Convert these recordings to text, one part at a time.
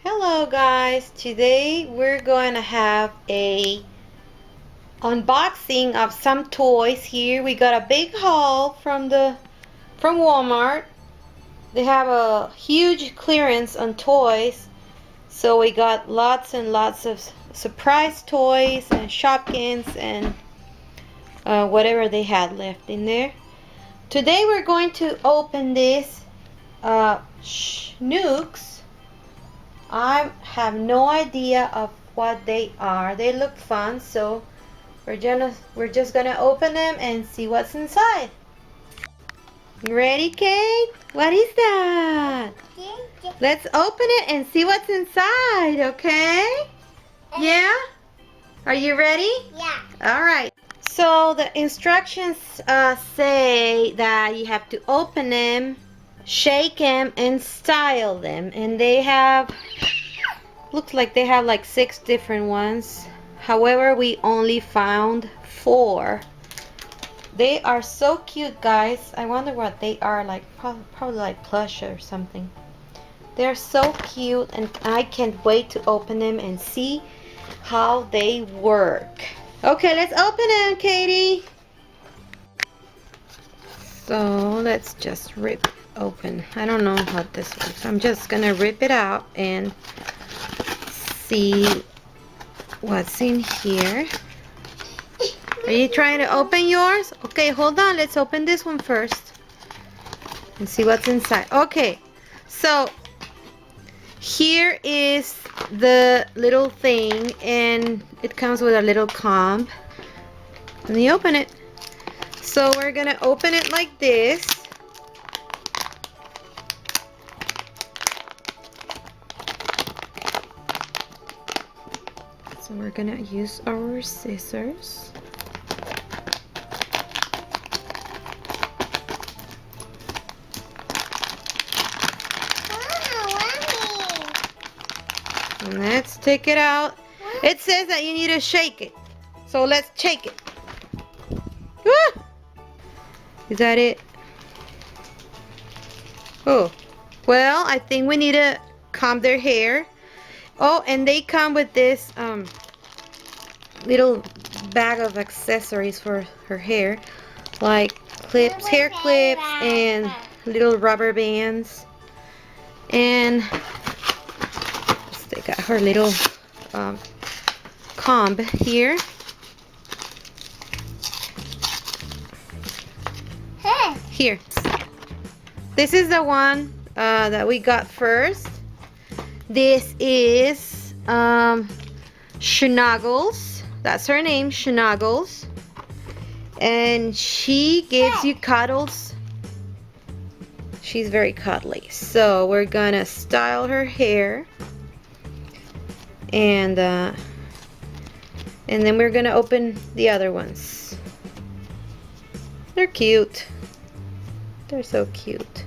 Hello guys, today we're going to have a unboxing of some toys here. We got a big haul from Walmart. They have a huge clearance on toys, so we got lots and lots of surprise toys and Shopkins and whatever they had left in there. Today we're going to open this SHNOOKS. I have no idea of what they are. They look fun, so we're just gonna open them and see what's inside. You ready, Kate? What is that? Let's open it and see what's inside, okay? Yeah? Are you ready? Yeah. All right. So the instructions say that you have to open them, shake them, and style them. And they have, looks like they have like 6 different ones. However, we only found 4. They are so cute, guys. I wonder what they are, like probably like plush or something. They're so cute, and I can't wait to open them and see how they work. Okay, let's open them, Katie. So let's just rip open. I don't know how this works. I'm just gonna rip it out and see what's in here. Are you trying to open yours? Okay, hold on. Let's open this one first and see what's inside. Okay, so here is the little thing, and it comes with a little comb. Let me open it. So we're gonna open it like this. So we're gonna use our scissors. And let's take it out. It says that you need to shake it. So let's shake it. Ah! Is that it? Oh, well, I think we need to comb their hair. Oh, and they come with this little bag of accessories for her hair, like clips, hair clips, and little rubber bands. And they got her little comb here. Here. This is the one that we got first. This is Snuggles. That's her name, Snuggles. And she gives you cuddles. She's very cuddly. So we're gonna style her hair. And then we're gonna open the other ones. They're cute. They're so cute.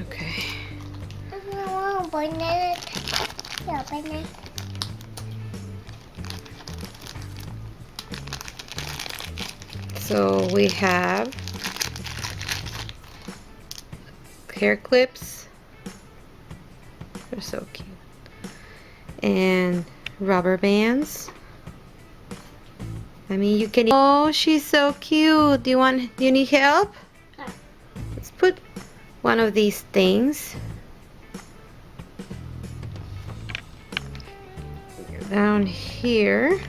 Okay. So we have hair clips. They're so cute. And rubber bands. I mean, you can. Oh, she's so cute. Do you need help? No. Let's put one of these things down here.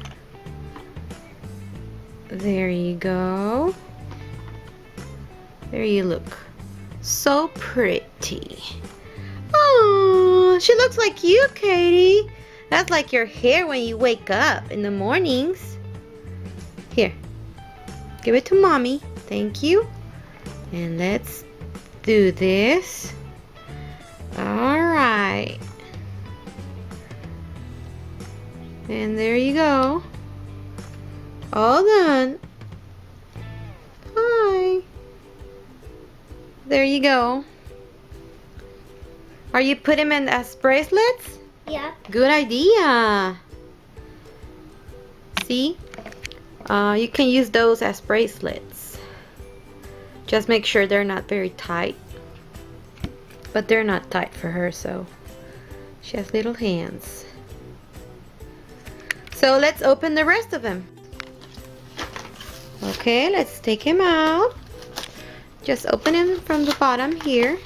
There you go. There you look. So pretty. Oh, she looks like you, Katie. That's like your hair when you wake up in the mornings. Here, give it to mommy. Thank you. And let's do this. All right. And there you go. All done. Hi. There you go. Are you putting them in as bracelets? Yeah. Good idea. See? You can use those as bracelets. Just make sure they're not very tight. But they're not tight for her, so she has little hands. So let's open the rest of them. Okay, let's take him out. Just open him from the bottom here.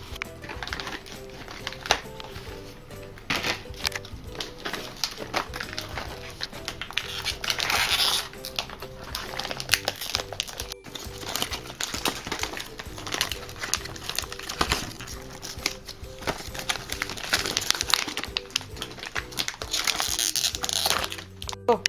Oh.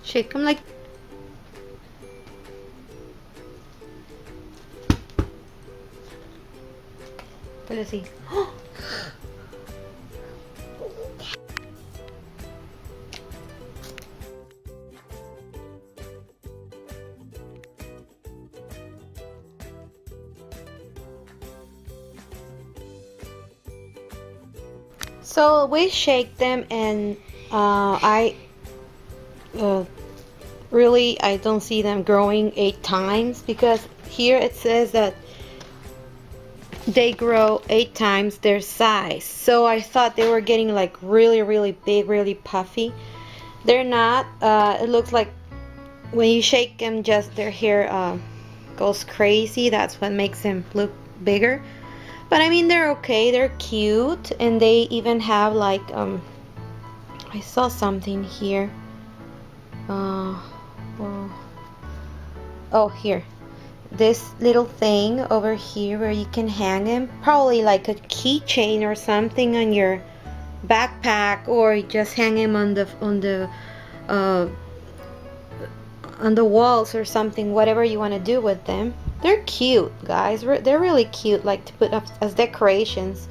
Shake them like. Let's see. So we shake them, and really I don't see them growing 8 times, because here it says that they grow 8 times their size. So I thought they were getting like really big, really puffy. They're not. It looks like when you shake them, just their hair goes crazy. That's what makes them look bigger. But I mean, they're okay. They're cute, and they even have like I saw something here. Oh, here, this little thing over here where you can hang them, probably like a keychain or something on your backpack, or just hang them on the walls or something, whatever you want to do with them. They're cute, guys. They're really cute, like to put up as decorations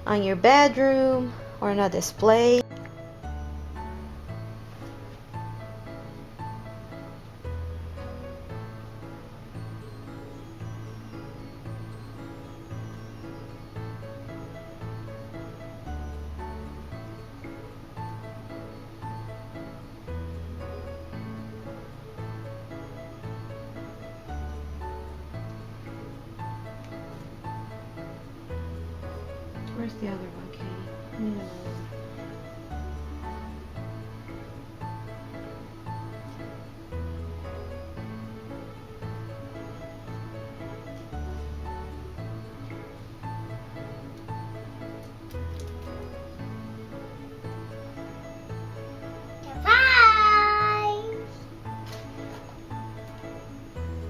on your bedroom or on a display. Where's the other one, Katie? No.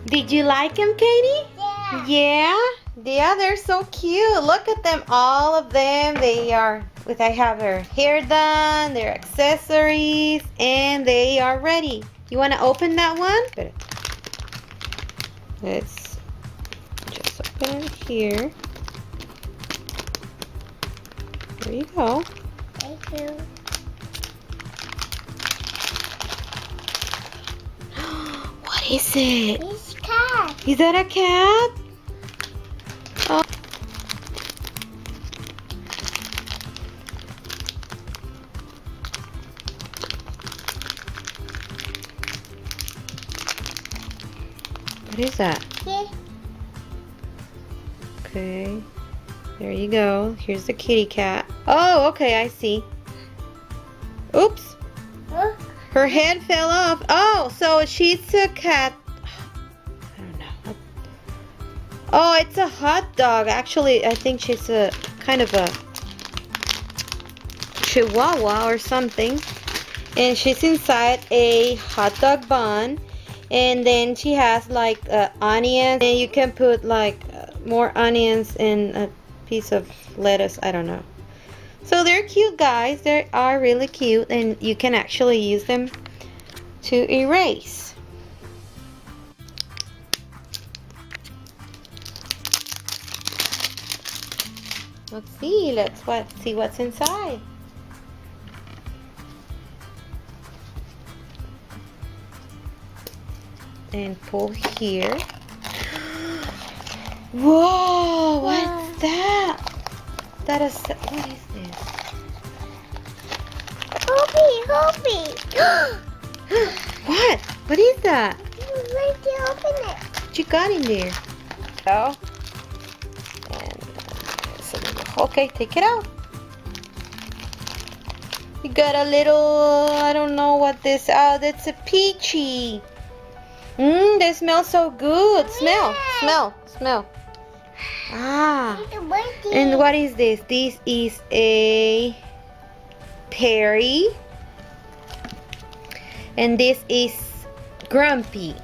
Did you like them, Katie? Yeah. Yeah? Yeah, they're so cute. Look at them, all of them. They have their hair done, their accessories, and they are ready. You want to open that one? Let's just open it here. There you go. Thank you. What is it? It's cat. Is that a cat? Oh. What is that? Yeah. Okay. There you go. Here's the kitty cat. Oh, okay, I see. Oops. Oh. Her head fell off. Oh, so she's a cat. I don't know. Oh, it's a hot dog. Actually, I think she's a kind of a chihuahua or something. And she's inside a hot dog bun. And then she has like onions. And you can put like more onions and a piece of lettuce, I don't know. So they're cute, guys. They are really cute, and you can actually use them to erase. Let's see. See what's inside. And pull here. Whoa! What's that? What is this? Hoopy. What? What is that? Where'd you open it? What you got in there? Oh. And okay, take it out. You got a little, I don't know what this, oh, that's a peachy. They smell so good. Smell. Ah. And what is this? This is a Perry. And this is Grumpy.